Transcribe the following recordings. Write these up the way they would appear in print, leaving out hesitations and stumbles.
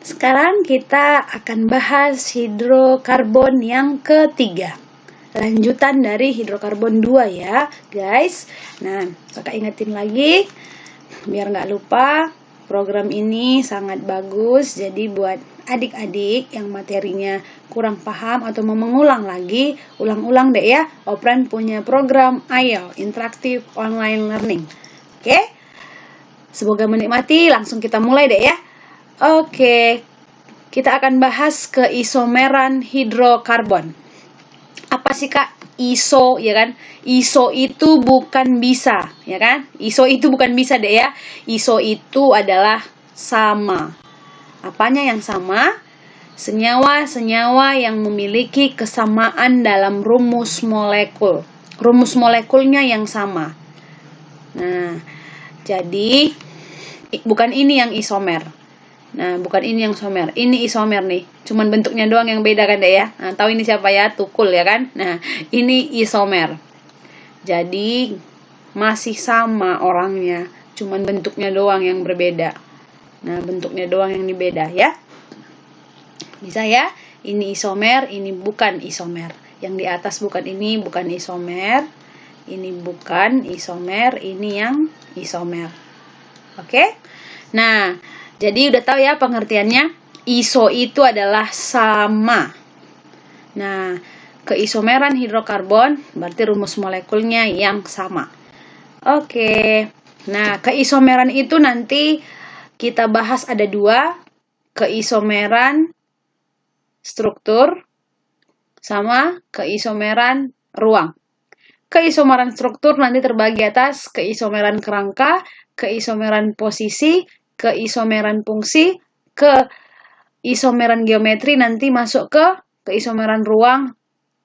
Sekarang kita akan bahas hidrokarbon yang ketiga. Lanjutan dari hidrokarbon 2 ya, guys. Nah, kakak ingetin lagi, biar nggak lupa, program ini sangat bagus. Jadi buat adik-adik yang materinya kurang paham atau mau mengulang lagi, ulang-ulang deh ya. Opren punya program IEL, Interactive Online Learning. Oke? Semoga menikmati, langsung kita mulai deh ya. Oke, kita akan bahas keisomeran hidrokarbon. Apa sih Kak? Iso, ya kan? Iso itu bukan bisa, ya kan? Iso itu bukan bisa deh ya. Iso itu adalah sama. Apanya yang sama? Senyawa-senyawa yang memiliki kesamaan dalam rumus molekul. Rumus molekulnya yang sama. Nah, jadi bukan ini yang isomer. Nah, bukan ini yang isomer. Ini isomer nih. Cuman bentuknya doang yang beda kan deh ya. Nah, tahu ini siapa ya? Tukul ya kan? Nah, ini isomer. Jadi masih sama orangnya. Cuman bentuknya doang yang berbeda. Nah, bentuknya doang yang beda ya. Bisa ya? Ini isomer, ini bukan isomer. Yang di atas bukan ini, bukan isomer. Ini bukan isomer, ini yang isomer. Oke? Nah, jadi udah tahu ya pengertiannya. Iso itu adalah sama. Nah, keisomeran hidrokarbon berarti rumus molekulnya yang sama. Oke. Nah, keisomeran itu nanti kita bahas ada dua. Keisomeran struktur sama keisomeran ruang. Keisomeran struktur nanti terbagi atas keisomeran kerangka, keisomeran posisi, keisomeran fungsi, keisomeran geometri nanti masuk ke keisomeran ruang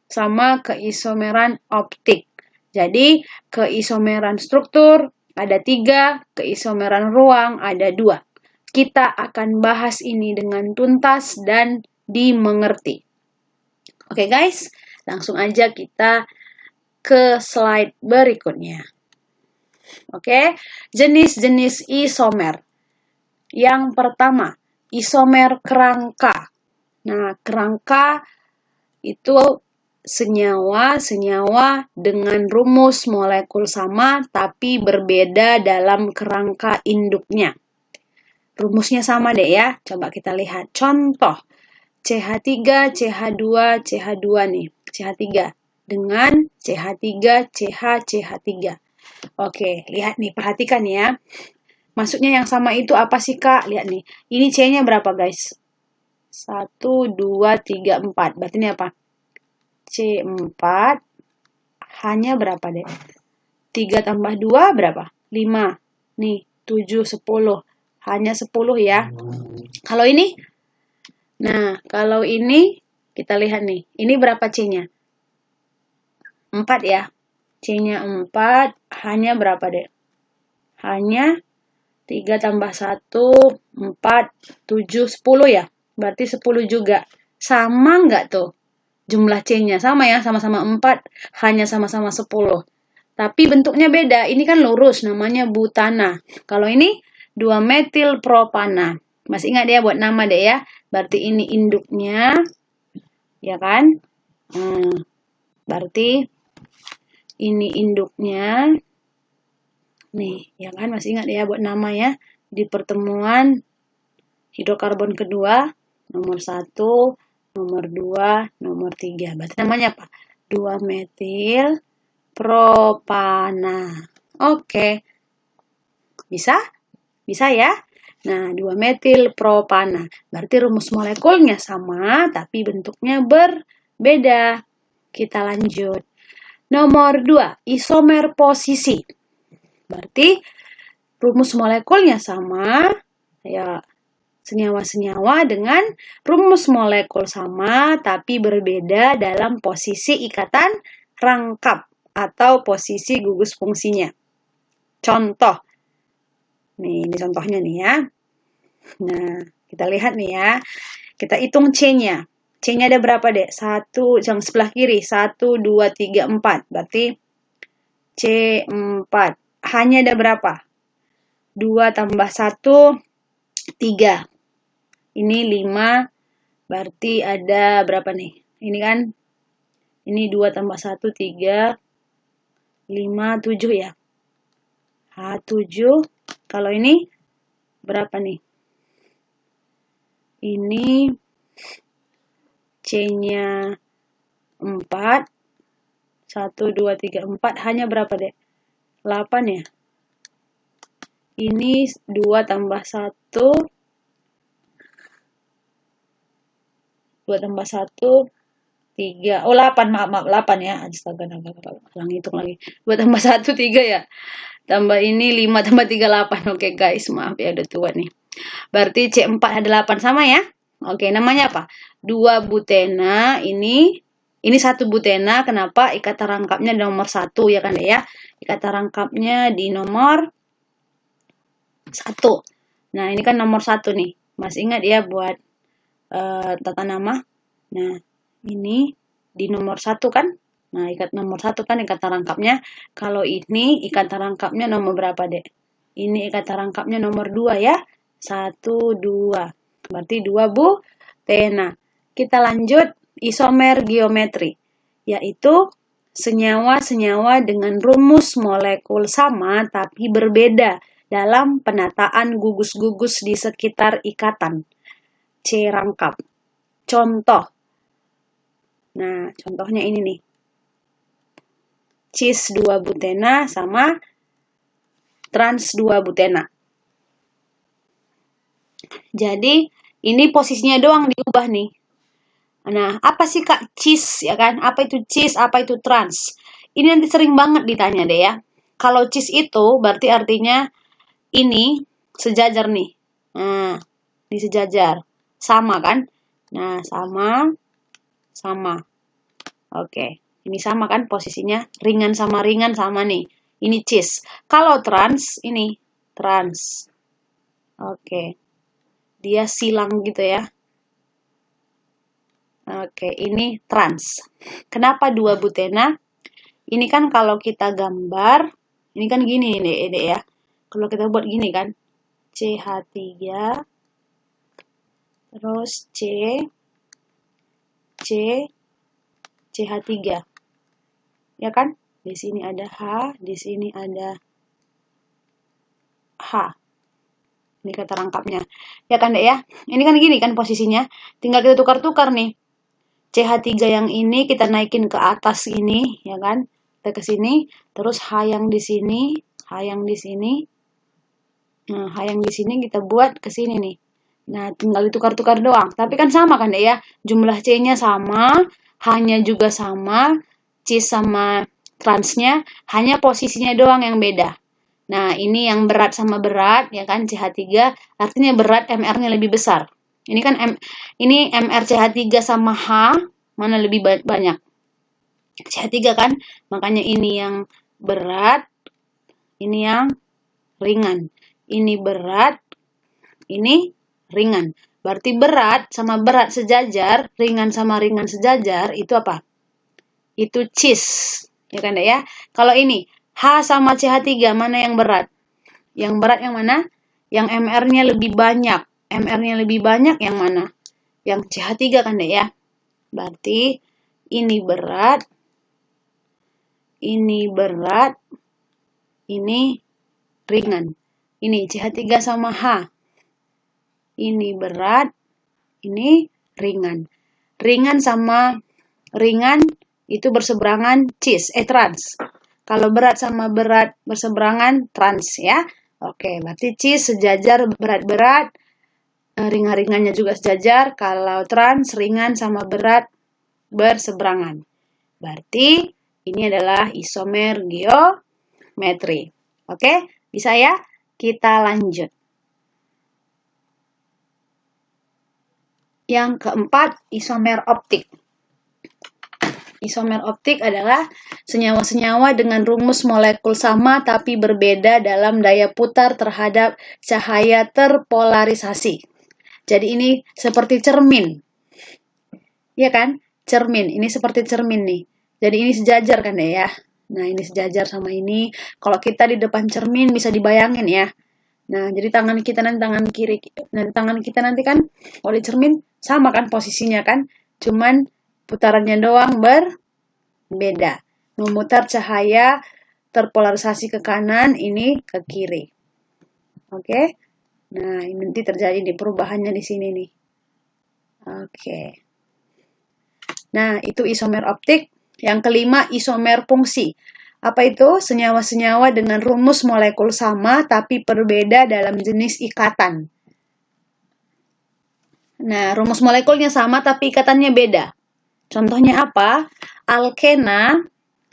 sama keisomeran optik. Jadi keisomeran struktur ada 3, keisomeran ruang ada 2. Kita akan bahas ini dengan tuntas dan dimengerti. Oke guys, langsung aja kita ke slide berikutnya. Oke, jenis-jenis isomer. Yang pertama, isomer kerangka. Nah, kerangka itu senyawa-senyawa dengan rumus molekul sama tapi berbeda dalam kerangka induknya. Rumusnya sama deh ya. Coba kita lihat contoh. CH3, CH2, CH2 nih. CH3 dengan CH3, CH, CH3. Oke, lihat nih, perhatikan ya. Maksudnya yang sama itu apa sih Kak? Lihat nih, ini C-nya berapa guys? 1, 2, 3, 4. Berarti ini apa? C4 hanya berapa deh? 3 tambah 2 berapa? 5. Nih, 7, 10. Hanya 10 ya. Kalau ini? Nah, kalau ini kita lihat nih. Ini berapa C-nya? 4 ya. C-nya 4. Hanya berapa deh? Hanya 3 tambah 1, 4, 7, 10 ya. Berarti 10 juga. Sama nggak tuh? Jumlah C-nya sama ya, sama-sama 4, hanya sama-sama 10. Tapi bentuknya beda. Ini kan lurus, namanya butana. Kalau ini 2-metil propana. Masih ingat ya buat nama deh ya. Berarti ini induknya, ya kan? Berarti ini induknya. Nih, ya kan? Masih ingat ya buat nama ya. Di pertemuan hidrokarbon kedua, nomor 1, nomor 2, nomor 3. Berarti namanya apa? 2-metil propana. Oke. Bisa? Bisa ya? Nah, 2-metil propana. Berarti rumus molekulnya sama, tapi bentuknya berbeda. Kita lanjut. Nomor 2, isomer posisi. Berarti rumus molekulnya sama, ya senyawa-senyawa dengan rumus molekul sama, tapi berbeda dalam posisi ikatan rangkap atau posisi gugus fungsinya. Contoh. Nih, ini contohnya nih ya. Nah, kita lihat nih ya. Kita hitung C-nya. C-nya ada berapa deh? 1, yang sebelah kiri. 1, 2, 3, 4. Berarti C4. Hanya ada berapa? 2 tambah 1, 3. Ini 5, berarti ada berapa nih? Ini kan, ini 2 tambah 1, 3, 5, 7 ya. H7, kalau ini berapa nih? Ini C-nya 4, 1, 2, 3, 4, hanya berapa deh? 8 ya? Ini 2 tambah 1, 2 tambah 1, 3. Oh, 8, maaf, 8 ya. Astaga, ulang hitung lagi. 2 tambah 1, 3 ya. Tambah ini 5 tambah 3, 8. Oke guys, maaf ya udah tua nih. Berarti C4 ada 8 sama ya. Oke, namanya apa? 2 butena, ini 1 butena. Kenapa? Ikatan rangkapnya nomor 1 ya kan ya. Ikatan rangkapnya di nomor 1. Nah, ini kan nomor 1 nih. Masih ingat ya buat tata nama. Nah, ini di nomor 1 kan? Nah, nomor 1 kan ikatan rangkapnya. Kalau ini ikatan rangkapnya nomor berapa, Dek? Ini ikatan rangkapnya nomor 2 ya. 1, 2. Berarti 2 butena. Kita lanjut isomer geometri, yaitu senyawa-senyawa dengan rumus molekul sama tapi berbeda dalam penataan gugus-gugus di sekitar ikatan C rangkap. Contoh. Nah, contohnya ini nih. Cis 2 butena sama trans 2 butena. Jadi, ini posisinya doang diubah nih. Nah, apa sih Kak cis ya kan? Apa itu cis? Apa itu trans? Ini nanti sering banget ditanya deh ya. Kalau cis itu berarti artinya ini sejajar nih. Nah, ini sejajar. Sama kan? Nah, sama. Oke. Ini sama kan posisinya? Ringan sama nih. Ini cis. Kalau trans, ini trans. Oke. Dia silang gitu ya. Oke, ini trans. Kenapa 2 butena? Ini kan kalau kita gambar, ini kan gini nih, ya. Kalau kita buat gini kan, CH3, terus CH3. Ya kan? Di sini ada H, di sini ada H. Ini kata rangkapnya. Ya kan, Dek ya? Ini kan gini kan posisinya. Tinggal kita tukar-tukar nih. CH3 yang ini kita naikin ke atas ini, ya kan? Kita ke sini, terus H yang di sini, H yang di sini. Nah, H yang di sini kita buat ke sini nih. Nah, tinggal ditukar-tukar doang. Tapi kan sama kan, Dek ya? Jumlah C-nya sama, H-nya juga sama, cis sama transnya, hanya posisinya doang yang beda. Nah, ini yang berat sama berat, ya kan, CH3, artinya berat MR-nya lebih besar. Ini kan ini MrCH3 sama H, mana lebih banyak? CH3 kan, makanya ini yang berat, ini yang ringan. Ini berat, ini ringan. Berarti berat sama berat sejajar, ringan sama ringan sejajar, itu apa? Itu cis. Ya kan, Dek ya? Kalau ini, H sama CH3, mana yang berat? Yang berat yang mana? Yang MR-nya lebih banyak. MR-nya lebih banyak yang mana? Yang CH3 kan, Dek ya? Berarti ini berat, ini ringan. Ini CH3 sama H. Ini berat, ini ringan. Ringan sama ringan itu berseberangan trans. Kalau berat sama berat berseberangan trans ya. Oke, berarti cis sejajar berat-berat, ringan-ringannya juga sejajar. Kalau trans ringan sama berat berseberangan. Berarti ini adalah isomer geometri. Oke, bisa ya? Kita lanjut. Yang keempat, isomer optik. Isomer optik adalah senyawa-senyawa dengan rumus molekul sama tapi berbeda dalam daya putar terhadap cahaya terpolarisasi. Jadi ini seperti cermin. Ya kan? Cermin. Ini seperti cermin nih. Jadi ini sejajar kan ya? Nah, ini sejajar sama ini. Kalau kita di depan cermin bisa dibayangin ya. Nah, jadi tangan kita dan tangan kiri, dan tangan kita nanti kan kalau di cermin sama kan posisinya kan, cuman putarannya doang berbeda. Memutar cahaya terpolarisasi ke kanan, ini ke kiri. Oke. Nah, ini nanti terjadi di perubahannya di sini nih. Oke. Nah, itu isomer optik. Yang kelima, isomer fungsi. Apa itu? Senyawa-senyawa dengan rumus molekul sama tapi berbeda dalam jenis ikatan. Nah, rumus molekulnya sama tapi ikatannya beda. Contohnya apa? Alkena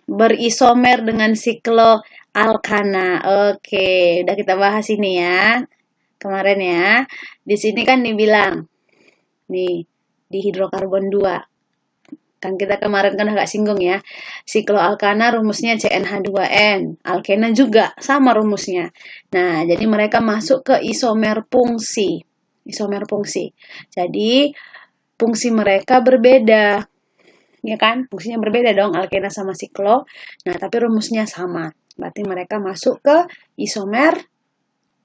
berisomer dengan sikloalkana. Oke, udah kita bahas ini ya. Kemarin ya. Di sini kan dibilang nih di hidrokarbon 2. Kan kita kemarin kan agak singgung ya. Sikloalkana rumusnya CnH2n. Alkena juga sama rumusnya. Nah, jadi mereka masuk ke isomer fungsi. Isomer fungsi. Jadi, fungsi mereka berbeda. Ya kan? Fungsinya berbeda dong, alkena sama siklo. Nah, tapi rumusnya sama. Berarti mereka masuk ke isomer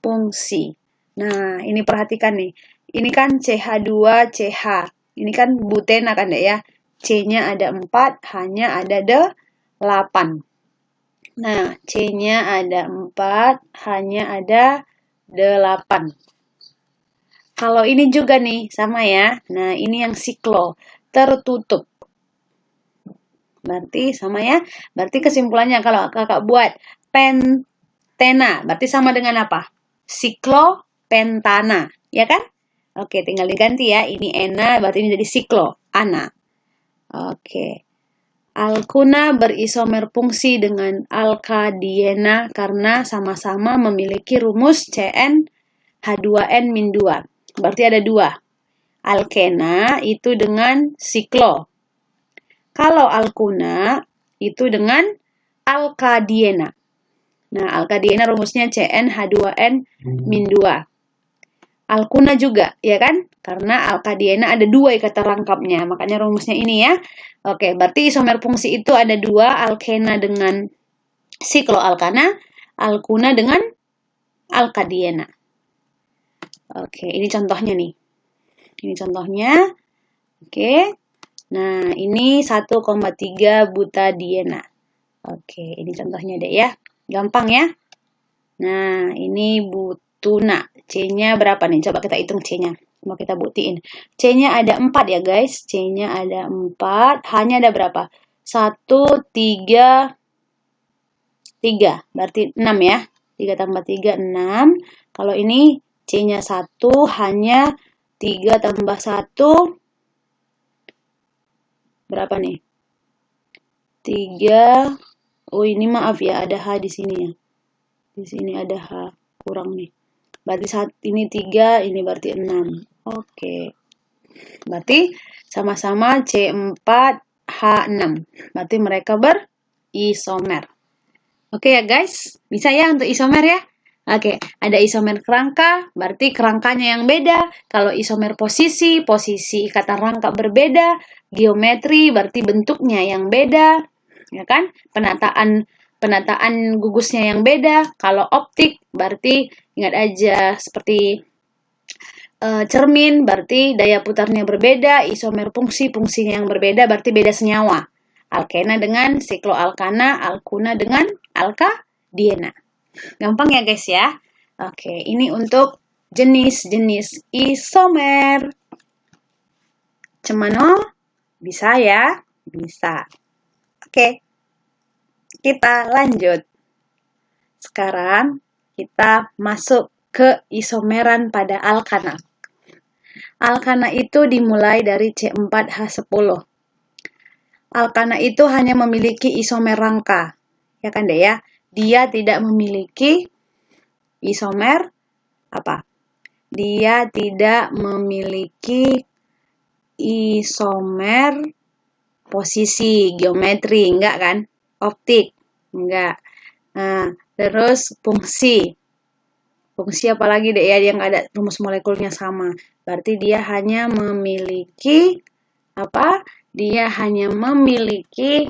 fungsi. Nah, ini perhatikan nih. Ini kan CH2CH. Ini kan butena kan deh ya. C-nya ada 4, H-nya ada 8. Nah, C-nya ada 4, H-nya ada 8. Kalau ini juga nih, sama ya. Nah, ini yang siklo, tertutup. Berarti sama ya. Berarti kesimpulannya kalau kakak buat pentena, berarti sama dengan apa? Siklopentana, ya kan? Oke, tinggal diganti ya. Ini ena, berarti ini jadi siklo, ana. Oke. Alkuna berisomer fungsi dengan alkadiena karena sama-sama memiliki rumus CnH2n-2. Berarti ada 2. Alkena itu dengan siklo. Kalau alkuna itu dengan alkadiena. Nah, alkadiena rumusnya CnH2n-2. Alkuna juga, ya kan? Karena alkadiena ada 2 ikatan rangkapnya, makanya rumusnya ini ya. Oke, berarti isomer fungsi itu ada 2, alkena dengan sikloalkana, alkuna dengan alkadiena. Oke, ini contohnya nih. Ini contohnya. Oke. Nah, ini 1,3 butadiena. Oke, ini contohnya deh ya. Gampang ya. Nah, ini butuna. C-nya berapa nih? Coba kita hitung C-nya. Mau kita buktiin. C-nya ada 4 ya guys. C-nya ada 4. H-nya ada berapa? 1, 3, 3. Berarti 6 ya. 3 tambah 3, 6. Kalau ini C-nya 1, H-nya 3 tambah 1. Berapa nih? 3. Oh, ini maaf ya. Ada H di sini ya. Di sini ada H. Kurang nih. Berarti ini 3, ini berarti 6. Oke. Berarti sama-sama C4H6. Berarti mereka berisomer. Oke ya guys. Bisa ya untuk isomer ya? Oke. Ada isomer kerangka. Berarti kerangkanya yang beda. Kalau isomer posisi ikatan rangka berbeda. Geometri berarti bentuknya yang beda. Ya kan? Penataan gugusnya yang beda. Kalau optik berarti ingat aja seperti cermin berarti daya putarnya berbeda, isomer fungsinya yang berbeda berarti beda senyawa. Alkena dengan sikloalkana, alkuna dengan alkadiena. Gampang ya guys ya. Oke, ini untuk jenis-jenis isomer. Cemano? Bisa ya? Bisa. Oke. Kita lanjut. Sekarang kita masuk ke isomeran pada alkana. Alkana itu dimulai dari C4H10. Alkana itu hanya memiliki isomer rangka. Ya kan deh ya? Dia tidak memiliki isomer apa? Dia tidak memiliki isomer posisi, geometri, enggak kan? Optik, enggak. Nah, terus fungsi apalagi deh ya, yang ada rumus molekulnya sama. Berarti dia hanya memiliki apa? Dia hanya memiliki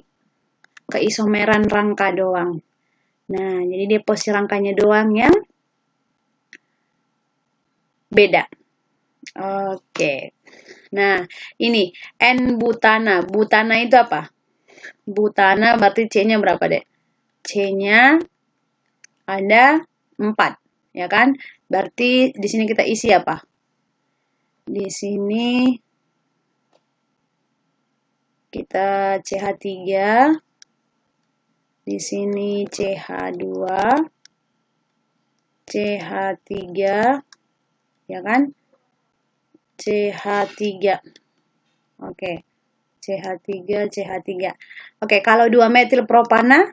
keisomeran rangka doang. Nah, jadi dia posisi rangkanya doang yang beda. Oke. Nah, ini N-butana. Butana itu apa? Butana berarti C-nya berapa, Dek? C-nya ada 4, ya kan? Berarti di sini kita isi apa? Di sini kita CH3, di sini CH2, CH3, ya kan? CH3. Oke. CH3, CH3. Oke, kalau 2 metil propana,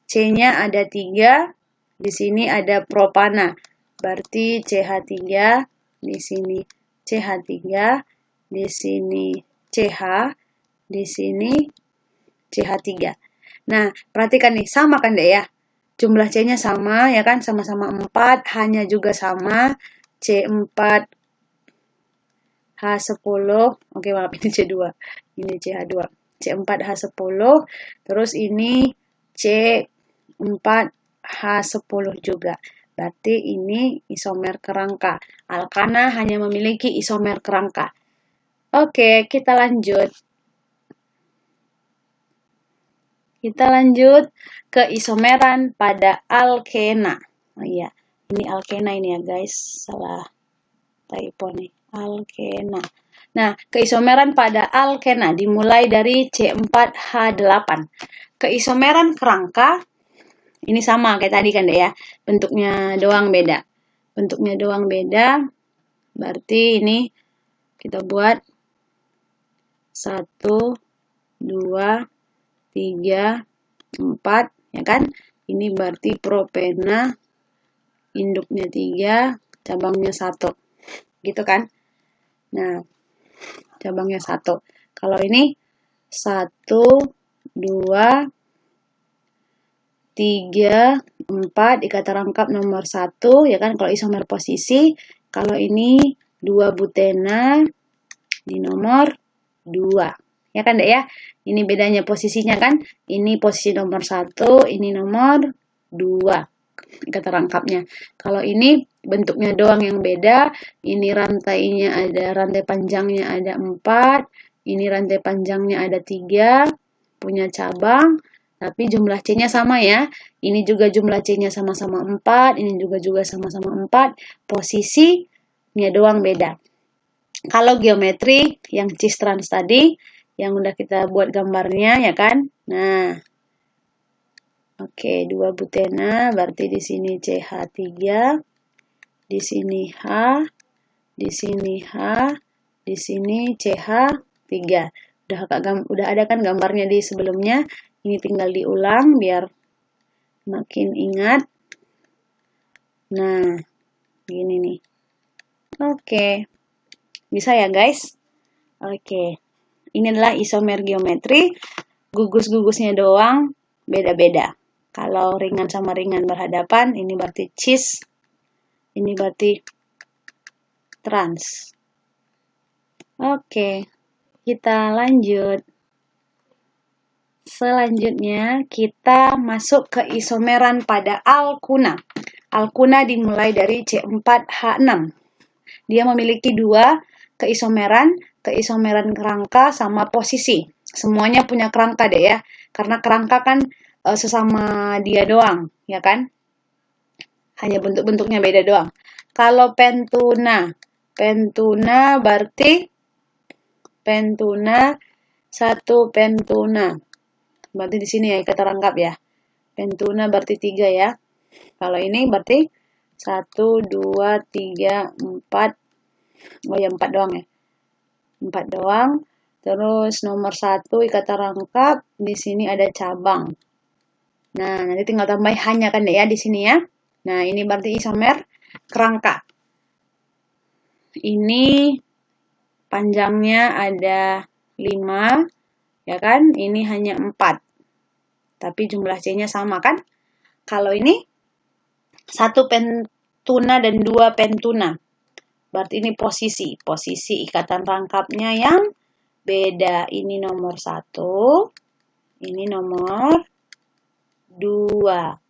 C-nya ada 3, di sini ada propana. Berarti CH3, di sini CH3, di sini CH, di sini CH3. Nah, perhatikan nih, sama kan deh ya? Jumlah C-nya sama, ya kan? Sama-sama 4, hanya juga sama. C4, H10, oke maaf ini C2, ini CH2. C4H10, terus ini C4H10 juga. Berarti ini isomer kerangka. Alkana hanya memiliki isomer kerangka. Oke, kita lanjut. Kita lanjut ke isomeran pada alkena. Oh iya, ini alkena ini ya guys, salah typo nih. Alkena. Nah, keisomeran pada alkena dimulai dari C4H8. Keisomeran kerangka ini sama kayak tadi kan deh ya. Bentuknya doang beda. Bentuknya doang beda. Berarti ini kita buat 1, 2, 3, 4, ya kan? Ini berarti propena, induknya 3, cabangnya 1. Gitu kan? Nah, cabangnya 1. Kalau ini 1, 2, 3, 4, ikatan rangkap nomor 1, ya kan? Kalau isomer posisi, kalau ini 2 butena di nomor 2. Ya kan, Dek ya? Ini bedanya posisinya kan? Ini posisi nomor 1, ini nomor 2. Ikatan rangkapnya. Kalau ini bentuknya doang yang beda, ini rantainya ada, rantai panjangnya ada 4, ini rantai panjangnya ada 3, punya cabang, tapi jumlah C-nya sama ya. Ini juga jumlah C-nya sama-sama 4, ini juga sama-sama 4, posisinya doang beda. Kalau geometri yang cistrans tadi, yang udah kita buat gambarnya ya kan. Nah, oke, 2 butena berarti di sini CH3, di sini H, di sini H, di sini CH3. Udah ada kan gambarnya di sebelumnya. Ini tinggal diulang biar makin ingat. Nah, gini nih. Oke. Bisa ya, guys? Oke. Ini adalah isomer geometri. Gugus-gugusnya doang beda-beda. Kalau ringan sama ringan berhadapan, ini berarti cis, ini berarti trans. Oke, kita lanjut. Selanjutnya, kita masuk ke isomeran pada alkuna. Alkuna dimulai dari C4H6. Dia memiliki 2 keisomeran kerangka sama posisi. Semuanya punya kerangka deh ya, karena kerangka kan sesama dia doang, ya kan? Hanya bentuk-bentuknya beda doang. Kalau pentuna berarti pentuna 1 pentuna. Berarti di sini ya kita rangkap ya. Pentuna berarti 3 ya. Kalau ini berarti 1, 2, 3, 4. Oh ya 4 doang ya. 4 doang. Terus nomor 1 ikatan rangkap, di sini ada cabang. Nah, nanti tinggal tambah hanya kan ya di sini ya. Nah, ini berarti isomer kerangka. Ini panjangnya ada 5, ya kan? Ini hanya 4. Tapi jumlah C-nya sama kan? Kalau ini 1 pentuna dan 2 pentuna. Berarti ini posisi ikatan rangkapnya yang beda. Ini nomor 1, ini nomor 2.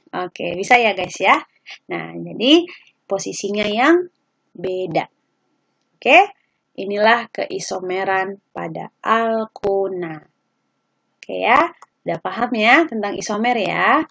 Oke, bisa ya guys ya. Nah, jadi posisinya yang beda. Oke, inilah keisomeran pada alkuna. Oke ya, udah paham ya tentang isomer ya?